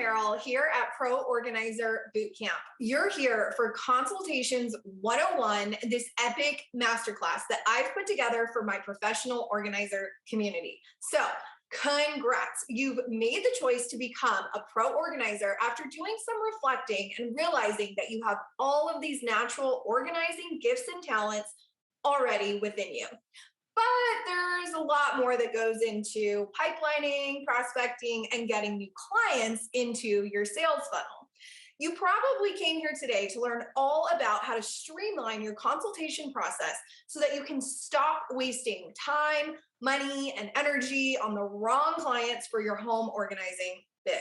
Merrill here at Pro Organizer Bootcamp. You're here for Consultations 101, this epic masterclass that I've put together for my professional organizer community. So, congrats. You've made the choice to become a pro organizer after doing some reflecting and realizing that you have all of these natural organizing gifts and talents already within you. But there's a lot more that goes into pipelining, prospecting, and getting new clients into your sales funnel. You probably came here today to learn all about how to streamline your consultation process so that you can stop wasting time, money, and energy on the wrong clients for your home organizing biz.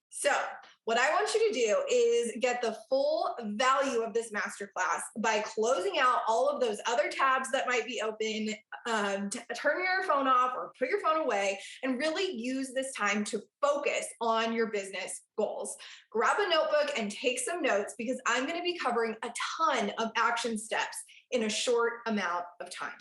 So, what I want you to do is get the full value of this masterclass by closing out all of those other tabs that might be open, turn your phone off or put your phone away, and really use this time to focus on your business goals. Grab a notebook and take some notes because I'm going to be covering a ton of action steps in a short amount of time.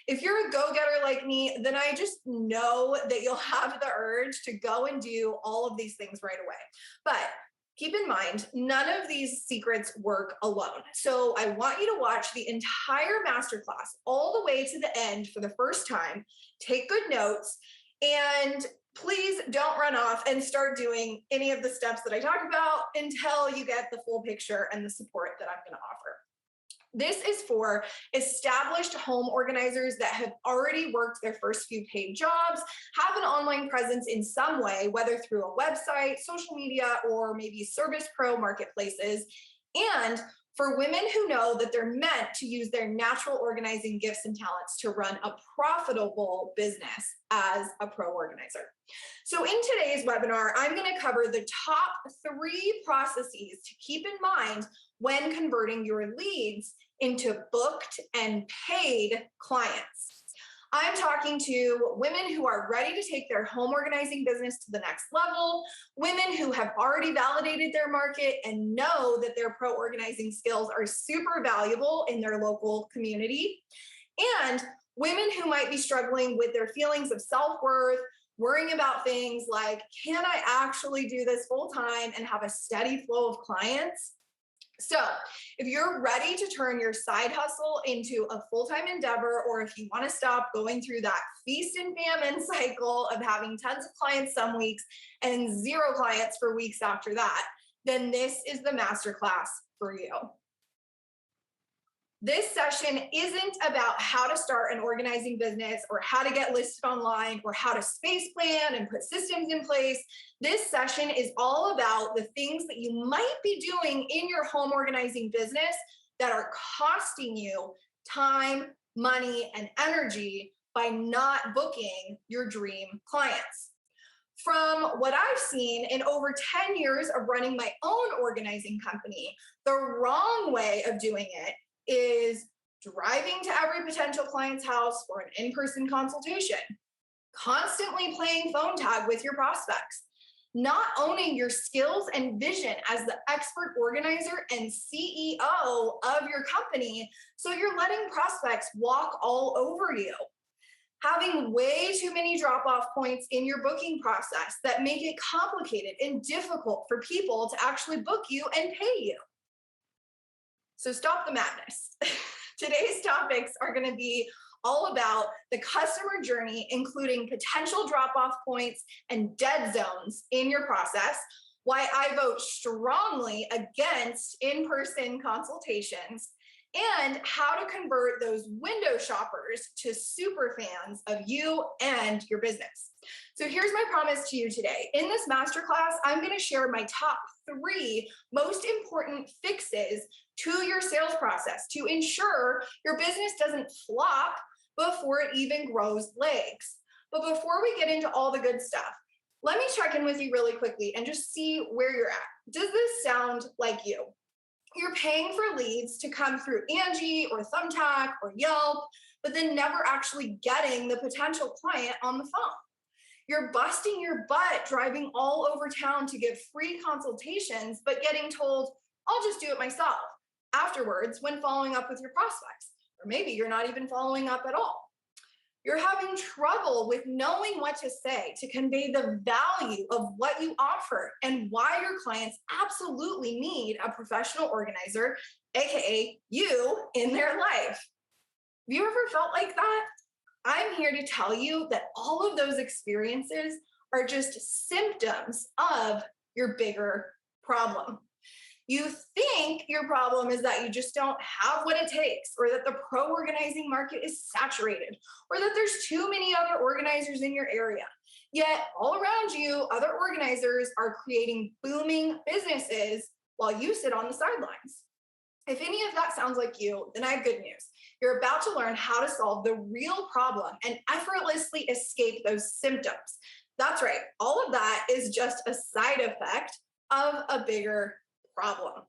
If you're a go-getter like me, then I just know that you'll have the urge to go and do all of these things right away. But keep in mind, none of these secrets work alone. So I want you to watch the entire masterclass all the way to the end for the first time. Take good notes, and please don't run off and start doing any of the steps that I talk about until you get the full picture and the support that I'm going to offer. This is for established home organizers that have already worked their first few paid jobs, have an online presence in some way, whether through a website, social media, or maybe Service Pro marketplaces, and for women who know that they're meant to use their natural organizing gifts and talents to run a profitable business as a pro organizer. So in today's webinar, I'm going to cover the top 3 processes to keep in mind when converting your leads into booked and paid clients. I'm talking to women who are ready to take their home organizing business to the next level, women who have already validated their market and know that their pro organizing skills are super valuable in their local community, and women who might be struggling with their feelings of self-worth, worrying about things like, can I actually do this full time and have a steady flow of clients? So if you're ready to turn your side hustle into a full-time endeavor, or if you want to stop going through that feast and famine cycle of having tons of clients some weeks and 0 clients for weeks after that, then this is the masterclass for you. This session isn't about how to start an organizing business or how to get listed online or how to space plan and put systems in place. This session is all about the things that you might be doing in your home organizing business that are costing you time, money, and energy by not booking your dream clients. From what I've seen in over 10 years of running my own organizing company, the wrong way of doing it is driving to every potential client's house for an in-person consultation, constantly playing phone tag with your prospects, not owning your skills and vision as the expert organizer and CEO of your company, so you're letting prospects walk all over you, having way too many drop-off points in your booking process that make it complicated and difficult for people to actually book you and pay you. So stop the madness. Today's topics are going to be all about the customer journey, including potential drop-off points and dead zones in your process, why I vote strongly against in-person consultations, and how to convert those window shoppers to super fans of you and your business. So here's my promise to you today. In this masterclass, I'm going to share my top 3 most important fixes to your sales process to ensure your business doesn't flop before it even grows legs. But before we get into all the good stuff, let me check in with you really quickly and just see where you're at. Does this sound like you? You're paying for leads to come through Angie or Thumbtack or Yelp, but then never actually getting the potential client on the phone. You're busting your butt driving all over town to give free consultations, but getting told, I'll just do it myself afterwards when following up with your prospects. Or maybe you're not even following up at all. You're having trouble with knowing what to say to convey the value of what you offer and why your clients absolutely need a professional organizer, AKA you, in their life. Have you ever felt like that? I'm here to tell you that all of those experiences are just symptoms of your bigger problem. You think your problem is that you just don't have what it takes, or that the pro organizing market is saturated, or that there's too many other organizers in your area. Yet, all around you, other organizers are creating booming businesses while you sit on the sidelines. If any of that sounds like you, then I have good news. You're about to learn how to solve the real problem and effortlessly escape those symptoms. That's right, all of that is just a side effect of a bigger problem.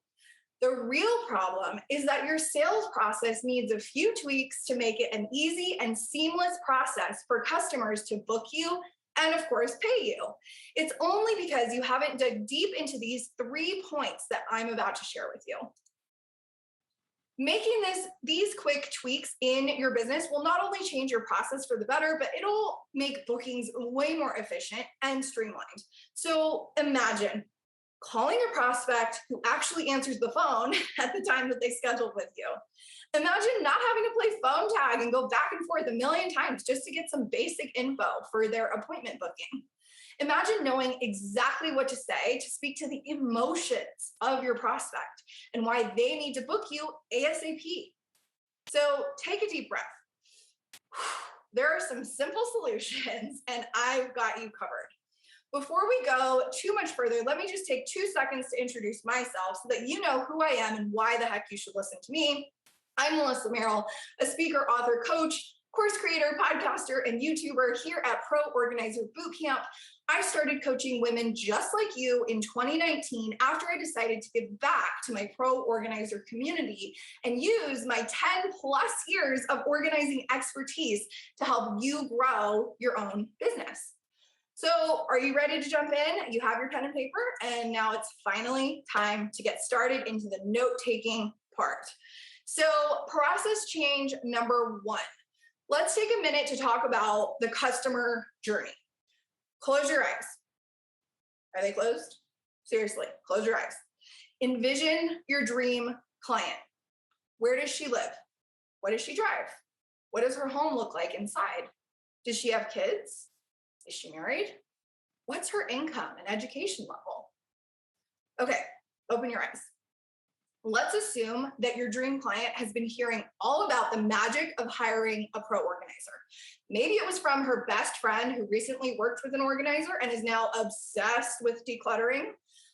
The real problem is that your sales process needs a few tweaks to make it an easy and seamless process for customers to book you and, of course, pay you. It's only because you haven't dug deep into these 3 points that I'm about to share with you. Making these quick tweaks in your business will not only change your process for the better, but it'll make bookings way more efficient and streamlined. So imagine calling a prospect who actually answers the phone at the time that they scheduled with you. Imagine not having to play phone tag and go back and forth a million times just to get some basic info for their appointment booking. Imagine knowing exactly what to say to speak to the emotions of your prospect and why they need to book you ASAP. So take a deep breath. There are some simple solutions, and I've got you covered. Before we go too much further, let me just take 2 seconds to introduce myself so that you know who I am and why the heck you should listen to me. I'm Melissa Merrill, a speaker, author, coach, course creator, podcaster, and YouTuber here at Pro Organizer Bootcamp. I started coaching women just like you in 2019 after I decided to give back to my pro organizer community and use my 10 plus years of organizing expertise to help you grow your own business. So are you ready to jump in? You have your pen and paper, and now it's finally time to get started into the note-taking part. So process change number 1. Let's take a minute to talk about the customer journey. Close your eyes. Are they closed? Seriously, close your eyes. Envision your dream client. Where does she live? What does she drive? What does her home look like inside? Does she have kids? Is she married? What's her income and education level? Okay, open your eyes. Let's assume that your dream client has been hearing all about the magic of hiring a pro organizer. Maybe it was from her best friend who recently worked with an organizer and is now obsessed with decluttering.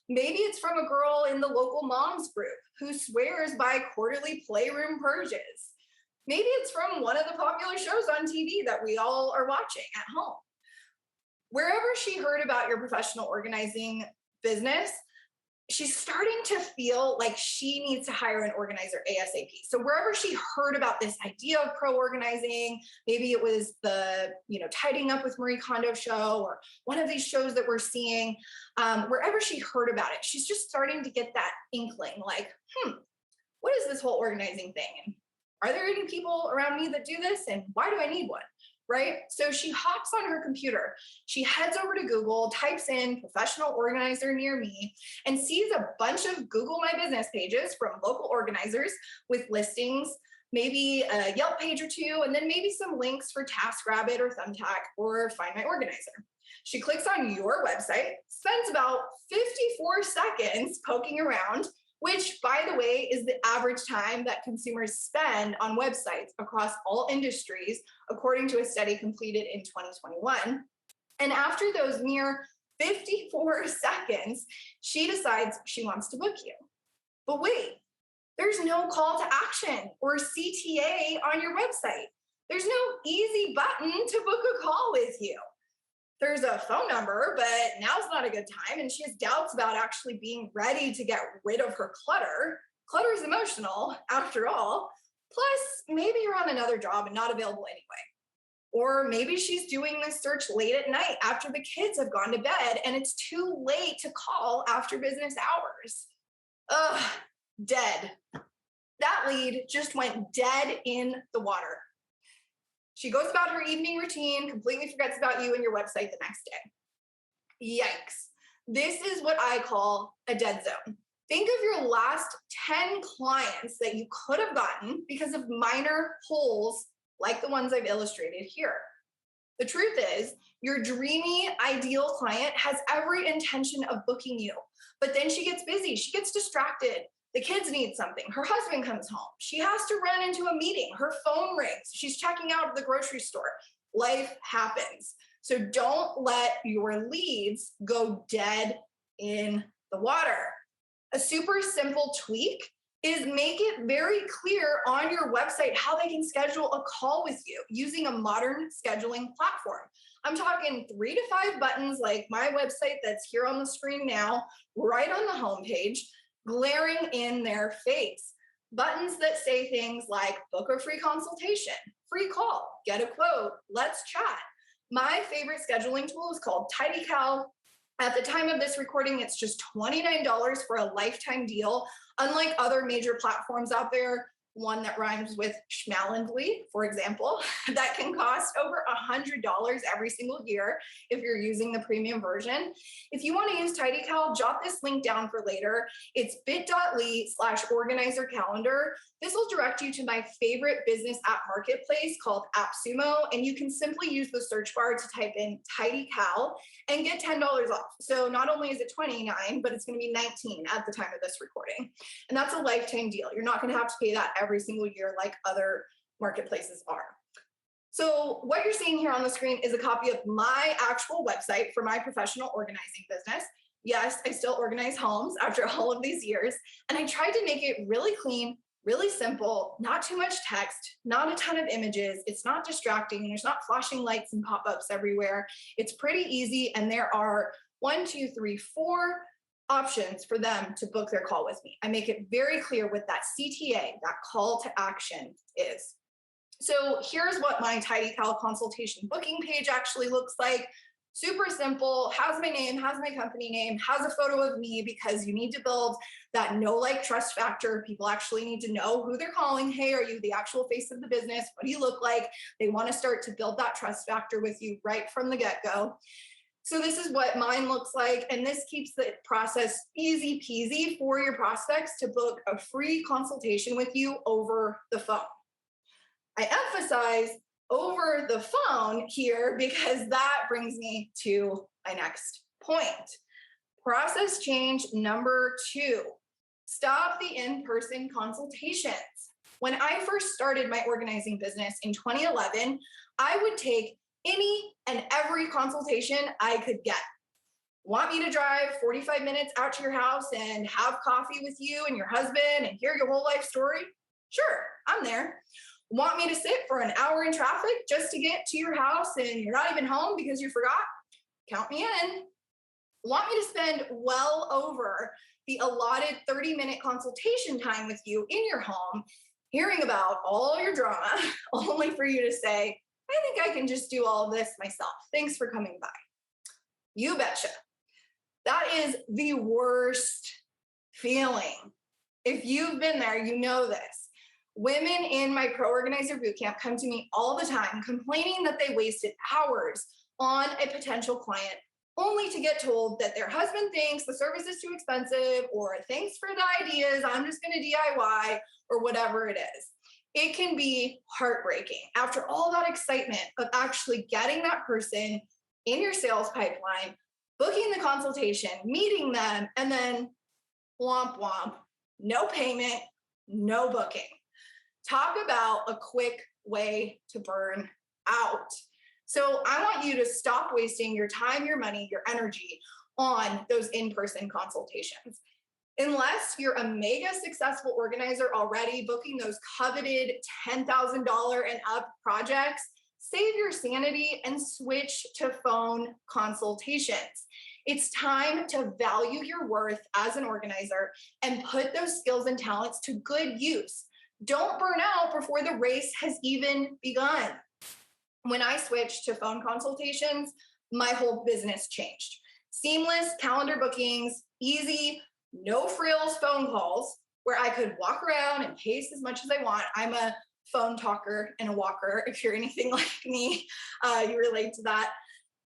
Maybe it's from a girl in the local moms group who swears by quarterly playroom purges. Maybe it's from one of the popular shows on TV that we all are watching at home. Wherever she heard about your professional organizing business, she's starting to feel like she needs to hire an organizer ASAP. So wherever she heard about this idea of pro organizing, maybe it was the, Tidying Up with Marie Kondo show or one of these shows that we're seeing, wherever she heard about it, she's just starting to get that inkling like, what is this whole organizing thing? And are there any people around me that do this? And why do I need one? Right? So she hops on her computer. She heads over to Google, types in professional organizer near me, and sees a bunch of Google My Business pages from local organizers with listings, maybe a Yelp page or 2, and then maybe some links for TaskRabbit or Thumbtack or Find My Organizer. She clicks on your website, spends about 54 seconds poking around, which, by the way, is the average time that consumers spend on websites across all industries, according to a study completed in 2021. And after those mere 54 seconds, she decides she wants to book you. But wait, there's no call to action or CTA on your website. There's no easy button to book a call with you. There's a phone number, but now's not a good time, and she has doubts about actually being ready to get rid of her clutter. Clutter is emotional, after all. Plus, maybe you're on another job and not available anyway. Or maybe she's doing this search late at night after the kids have gone to bed, and it's too late to call after business hours. Ugh, dead. That lead just went dead in the water. She goes about her evening routine, completely forgets about you and your website the next day. Yikes. This is what I call a dead zone. Think of your last 10 clients that you could have gotten because of minor holes like the ones I've illustrated here. The truth is, your dreamy, ideal client has every intention of booking you, but then she gets busy, she gets distracted. The kids need something. Her husband comes home. She has to run into a meeting. Her phone rings. She's checking out at the grocery store. Life happens. So don't let your leads go dead in the water. A super simple tweak is make it very clear on your website how they can schedule a call with you using a modern scheduling platform. I'm talking 3 to 5 buttons like my website that's here on the screen now, right on the homepage, glaring in their face. Buttons that say things like book a free consultation, free call, get a quote, let's chat. My favorite scheduling tool is called TidyCal. At the time of this recording, it's just $29 for a lifetime deal. Unlike other major platforms out there, one that rhymes with Schmalendly, for example, that can cost over $100 every single year if you're using the premium version. If you want to use TidyCal, jot this link down for later. It's bit.ly/organizer calendar. This will direct you to my favorite business app marketplace called AppSumo, and you can simply use the search bar to type in TidyCal and get $10 off. So not only is it $29, but it's going to be $19 at the time of this recording. And that's a lifetime deal. You're not going to have to pay that every single year like other marketplaces are. So what you're seeing here on the screen is a copy of my actual website for my professional organizing business. Yes, I still organize homes after all of these years, and I tried to make it really clean, really simple, not too much text, not a ton of images. It's not distracting. There's not flashing lights and pop-ups everywhere. It's pretty easy, and there are 1, 2, 3, 4 options for them to book their call with me. I make it very clear what that CTA, that call to action, is. So here's what my TidyCal consultation booking page actually looks like. Super simple, has my name, has my company name, has a photo of me, because you need to build that know, like, trust factor. People actually need to know who they're calling. Hey, are you the actual face of the business? What do you look like? They want to start to build that trust factor with you right from the get-go. So this is what mine looks like, and this keeps the process easy peasy for your prospects to book a free consultation with you over the phone. I emphasize over the phone here because that brings me to my next point. Process change number 2, stop the in-person consultations. When I first started my organizing business in 2011, I would take any and every consultation I could get. Want me to drive 45 minutes out to your house and have coffee with you and your husband and hear your whole life story? Sure, I'm there. Want me to sit for an hour in traffic just to get to your house and you're not even home because you forgot? Count me in. Want me to spend well over the allotted 30-minute consultation time with you in your home, hearing about all your drama, only for you to say, I think I can just do all of this myself. Thanks for coming by. You betcha. That is the worst feeling. If you've been there, you know this. Women in my Pro Organizer Bootcamp come to me all the time complaining that they wasted hours on a potential client only to get told that their husband thinks the service is too expensive, or thanks for the ideas, I'm just going to DIY, or whatever it is. It can be heartbreaking after all that excitement of actually getting that person in your sales pipeline, booking the consultation, meeting them, and then womp womp, no payment, no booking. Talk about a quick way to burn out. So I want you to stop wasting your time, your money, your energy on those in-person consultations. Unless you're a mega successful organizer already booking those coveted $10,000 and up projects, save your sanity and switch to phone consultations. It's time to value your worth as an organizer and put those skills and talents to good use. Don't burn out before the race has even begun. When I switched to phone consultations, my whole business changed. Seamless calendar bookings, easy, no frills phone calls where I could walk around and pace as much as I want. I'm a phone talker and a walker. If you're anything like me, you relate to that.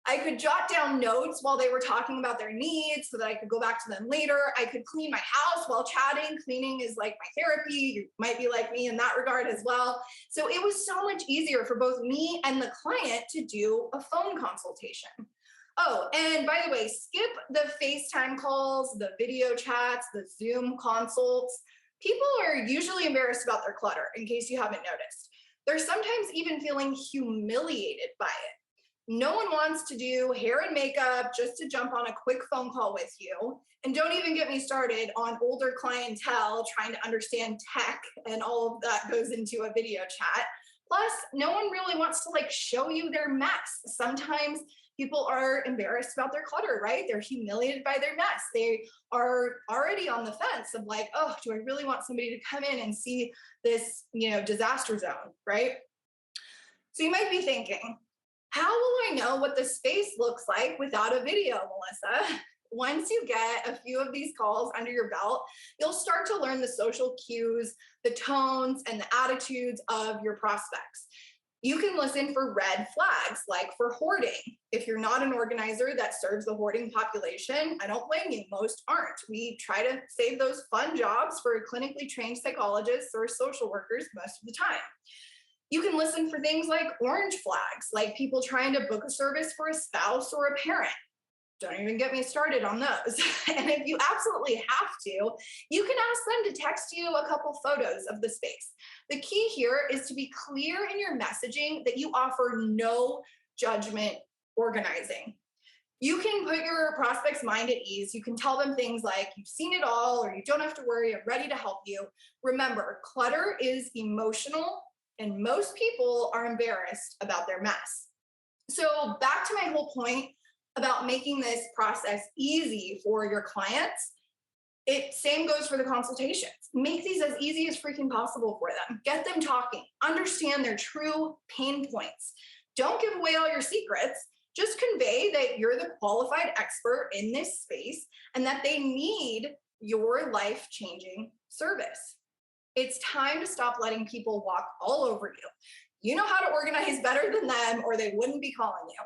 I could jot down notes while they were talking about their needs so that I could go back to them later. I could clean my house while chatting. Cleaning is like my therapy. You might be like me in that regard as well. So it was so much easier for both me and the client to do a phone consultation. Oh, and by the way, skip the FaceTime calls, the video chats, the Zoom consults. People are usually embarrassed about their clutter, in case you haven't noticed. They're sometimes even feeling humiliated by it. No one wants to do hair and makeup just to jump on a quick phone call with you. And don't even get me started on older clientele trying to understand tech, and all of that goes into a video chat. Plus, no one really wants to like show you their mess. Sometimes people are embarrassed about their clutter, right? They're humiliated by their mess. They are already on the fence of like, oh, do I really want somebody to come in and see this, disaster zone, right? So you might be thinking, how will I know what the space looks like without a video, Melissa? Once you get a few of these calls under your belt, you'll start to learn the social cues, the tones, and the attitudes of your prospects. You can listen for red flags, like for hoarding. If you're not an organizer that serves the hoarding population, I don't blame you. Most aren't. We try to save those fun jobs for clinically trained psychologists or social workers most of the time. You can listen for things like orange flags, like people trying to book a service for a spouse or a parent. Don't even get me started on those. And if you absolutely have to, you can ask them to text you a couple photos of the space. The key here is to be clear in your messaging that you offer no judgment organizing. You can put your prospect's mind at ease. You can tell them things like, you've seen it all, or you don't have to worry, I'm ready to help you. Remember, clutter is emotional, and most people are embarrassed about their mess. So back to my whole point about making this process easy for your clients. Same goes for the consultations. Make these as easy as freaking possible for them. Get them talking. Understand their true pain points. Don't give away all your secrets. Just convey that you're the qualified expert in this space and that they need your life-changing service. It's time to stop letting people walk all over you. You know how to organize better than them, or they wouldn't be calling you.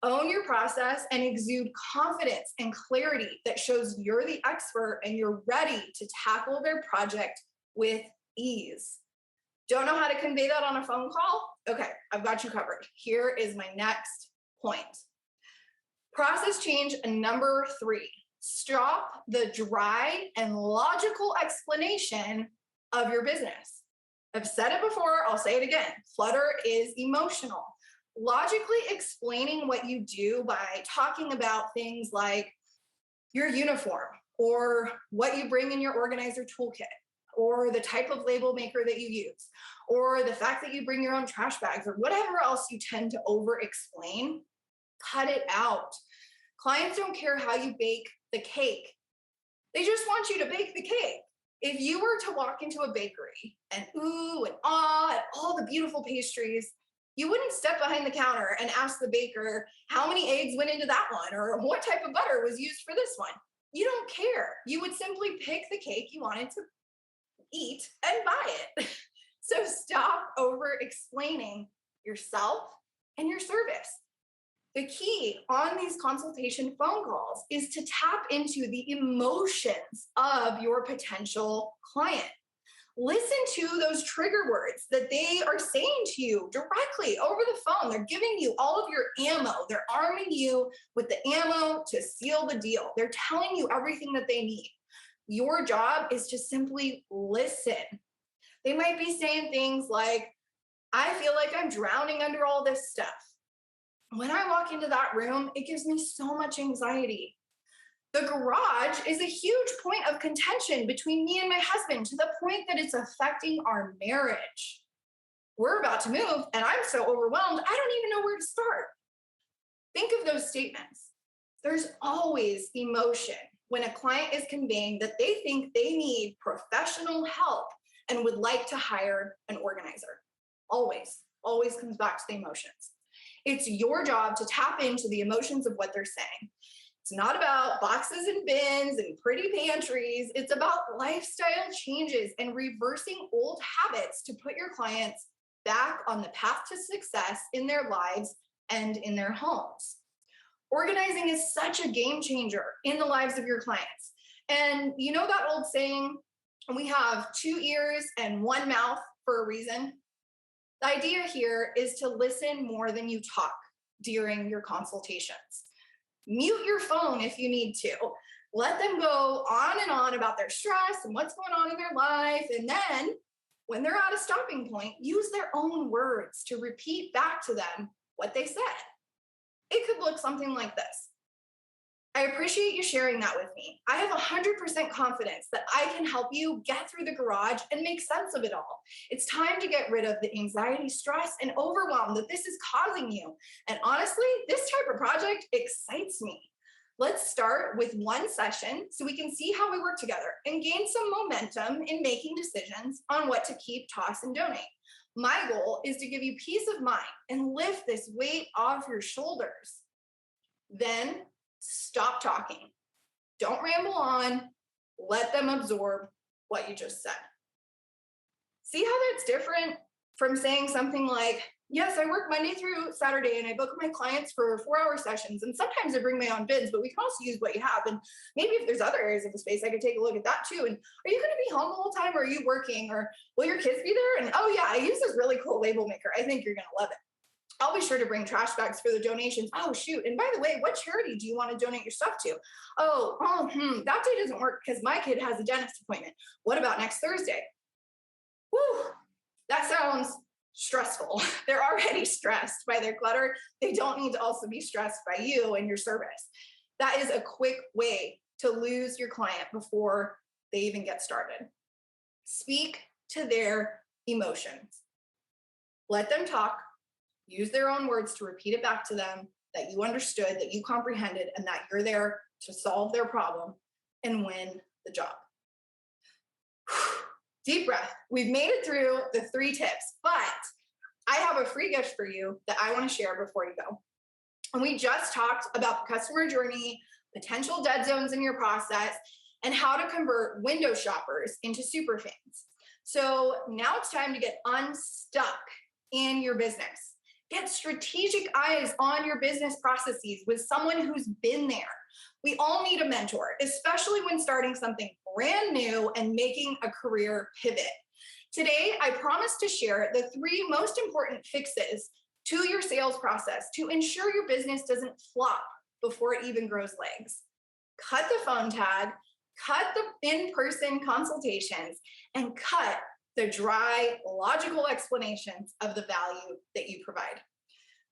Own your process and exude confidence and clarity that shows you're the expert and you're ready to tackle their project with ease. Don't know how to convey that on a phone call? Okay, I've got you covered. Here is my next point. Process change number 3. Stop the dry and logical explanation of your business. I've said it before, I'll say it again. Clutter is emotional. Logically explaining what you do by talking about things like your uniform, or what you bring in your organizer toolkit, or the type of label maker that you use, or the fact that you bring your own trash bags, or whatever else you tend to over explain, cut it out. Clients don't care how you bake the cake. They just want you to bake the cake. If you were to walk into a bakery and ooh and ah at all the beautiful pastries, you wouldn't step behind the counter and ask the baker how many eggs went into that one, or what type of butter was used for this one. You don't care. You would simply pick the cake you wanted to eat and buy it. So stop over explaining yourself and your service. The key on these consultation phone calls is to tap into the emotions of your potential client. Listen to those trigger words that they are saying to you directly over the phone. They're giving you all of your ammo. They're arming you with the ammo to seal the deal. They're telling you everything that they need. Your job is to simply listen. They might be saying things like, I feel like I'm drowning under all this stuff. When I walk into that room, it gives me so much anxiety. The garage is a huge point of contention between me and my husband, to the point that it's affecting our marriage. We're about to move and I'm so overwhelmed, I don't even know where to start. Think of those statements. There's always emotion when a client is conveying that they think they need professional help and would like to hire an organizer. Always comes back to the emotions. It's your job to tap into the emotions of what they're saying. It's not about boxes and bins and pretty pantries. It's about lifestyle changes and reversing old habits to put your clients back on the path to success in their lives and in their homes. Organizing is such a game changer in the lives of your clients. And you know that old saying, we have 2 ears and 1 mouth for a reason? The idea here is to listen more than you talk during your consultations. Mute your phone if you need to. Let them go on and on about their stress and what's going on in their life. And then when they're at a stopping point, use their own words to repeat back to them what they said. It could look something like this. I appreciate you sharing that with me. I have 100% confidence that I can help you get through the garage and make sense of it all. It's time to get rid of the anxiety, stress, and overwhelm that this is causing you. And honestly, this type of project excites me. Let's start with 1 session so we can see how we work together and gain some momentum in making decisions on what to keep, toss, and donate. My goal is to give you peace of mind and lift this weight off your shoulders. Then stop talking. Don't ramble on. Let them absorb what you just said. See how that's different from saying something like, yes, I work Monday through Saturday and I book my clients for 4-hour sessions. And sometimes I bring my own bins, but we can also use what you have. And maybe if there's other areas of the space, I could take a look at that too. And are you going to be home the whole time? Or are you working? Or will your kids be there? And oh yeah, I use this really cool label maker. I think you're going to love it. I'll be sure to bring trash bags for the donations. Oh, shoot. And by the way, what charity do you want to donate your stuff to? That day doesn't work because my kid has a dentist appointment. What about next Thursday? Whew, that sounds stressful. They're already stressed by their clutter. They don't need to also be stressed by you and your service. That is a quick way to lose your client before they even get started. Speak to their emotions. Let them talk. Use their own words to repeat it back to them that you understood, that you comprehended, and that you're there to solve their problem and win the job. Deep breath. We've made it through the 3 tips, but I have a free gift for you that I want to share before you go. And we just talked about the customer journey, potential dead zones in your process, and how to convert window shoppers into super fans. So now it's time to get unstuck in your business. Get strategic eyes on your business processes with someone who's been there. We all need a mentor, especially when starting something brand new and making a career pivot. Today, I promise to share the 3 most important fixes to your sales process to ensure your business doesn't flop before it even grows legs. Cut the phone tag, cut the in-person consultations, and cut the dry, logical explanations of the value that you provide.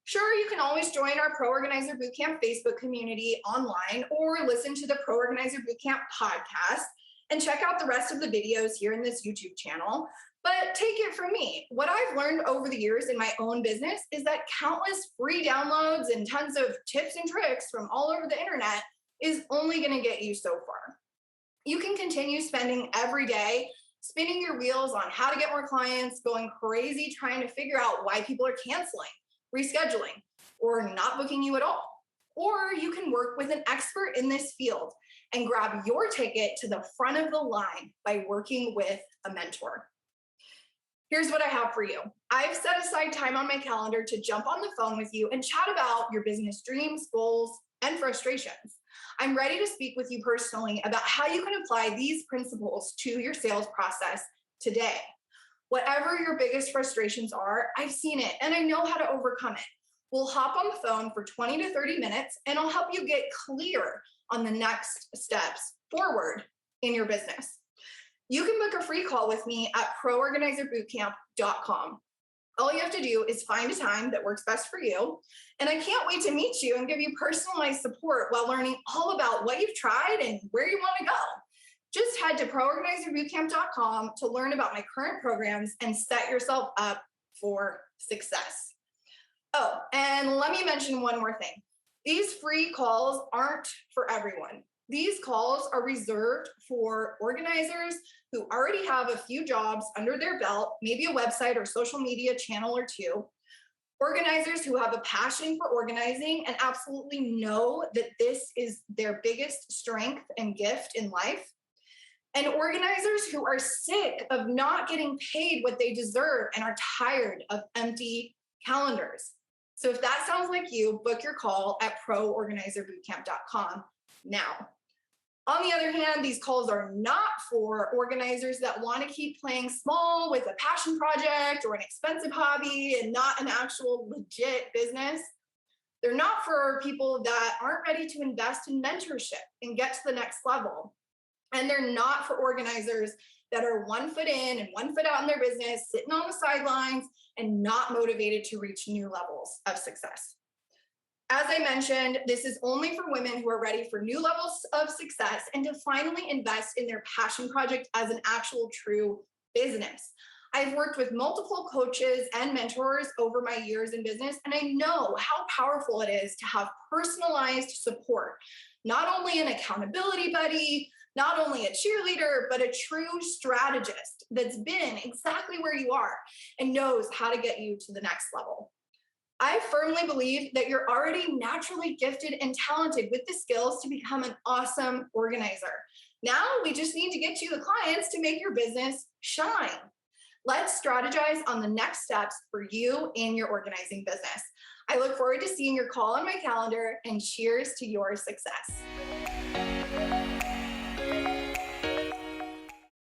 Sure, you can always join our Pro Organizer Bootcamp Facebook community online or listen to the Pro Organizer Bootcamp podcast and check out the rest of the videos here in this YouTube channel. But take it from me. What I've learned over the years in my own business is that countless free downloads and tons of tips and tricks from all over the internet is only going to get you so far. You can continue spending every day spinning your wheels on how to get more clients, going crazy trying to figure out why people are canceling, rescheduling, or not booking you at all. Or you can work with an expert in this field and grab your ticket to the front of the line by working with a mentor. Here's what I have for you. I've set aside time on my calendar to jump on the phone with you and chat about your business dreams, goals, and frustrations. I'm ready to speak with you personally about how you can apply these principles to your sales process today. Whatever your biggest frustrations are, I've seen it and I know how to overcome it. We'll hop on the phone for 20 to 30 minutes and I'll help you get clear on the next steps forward in your business. You can book a free call with me at proorganizerbootcamp.com. All you have to do is find a time that works best for you. And I can't wait to meet you and give you personalized support while learning all about what you've tried and where you want to go. Just head to proorganizerbootcamp.com to learn about my current programs and set yourself up for success. Oh, and let me mention one more thing. These free calls aren't for everyone. These calls are reserved for organizers who already have a few jobs under their belt, maybe a website or social media channel or 2, Organizers who have a passion for organizing and absolutely know that this is their biggest strength and gift in life. And organizers who are sick of not getting paid what they deserve and are tired of empty calendars. So if that sounds like you, book your call at proorganizerbootcamp.com now. On the other hand, these calls are not for organizers that want to keep playing small with a passion project or an expensive hobby and not an actual legit business. They're not for people that aren't ready to invest in mentorship and get to the next level. And they're not for organizers that are 1 foot in and 1 foot out in their business, sitting on the sidelines and not motivated to reach new levels of success. As I mentioned, this is only for women who are ready for new levels of success and to finally invest in their passion project as an actual true business. I've worked with multiple coaches and mentors over my years in business, and I know how powerful it is to have personalized support, not only an accountability buddy, not only a cheerleader, but a true strategist that's been exactly where you are and knows how to get you to the next level. I firmly believe that you're already naturally gifted and talented with the skills to become an awesome organizer. Now we just need to get you the clients to make your business shine. Let's strategize on the next steps for you in your organizing business. I look forward to seeing your call on my calendar, and cheers to your success.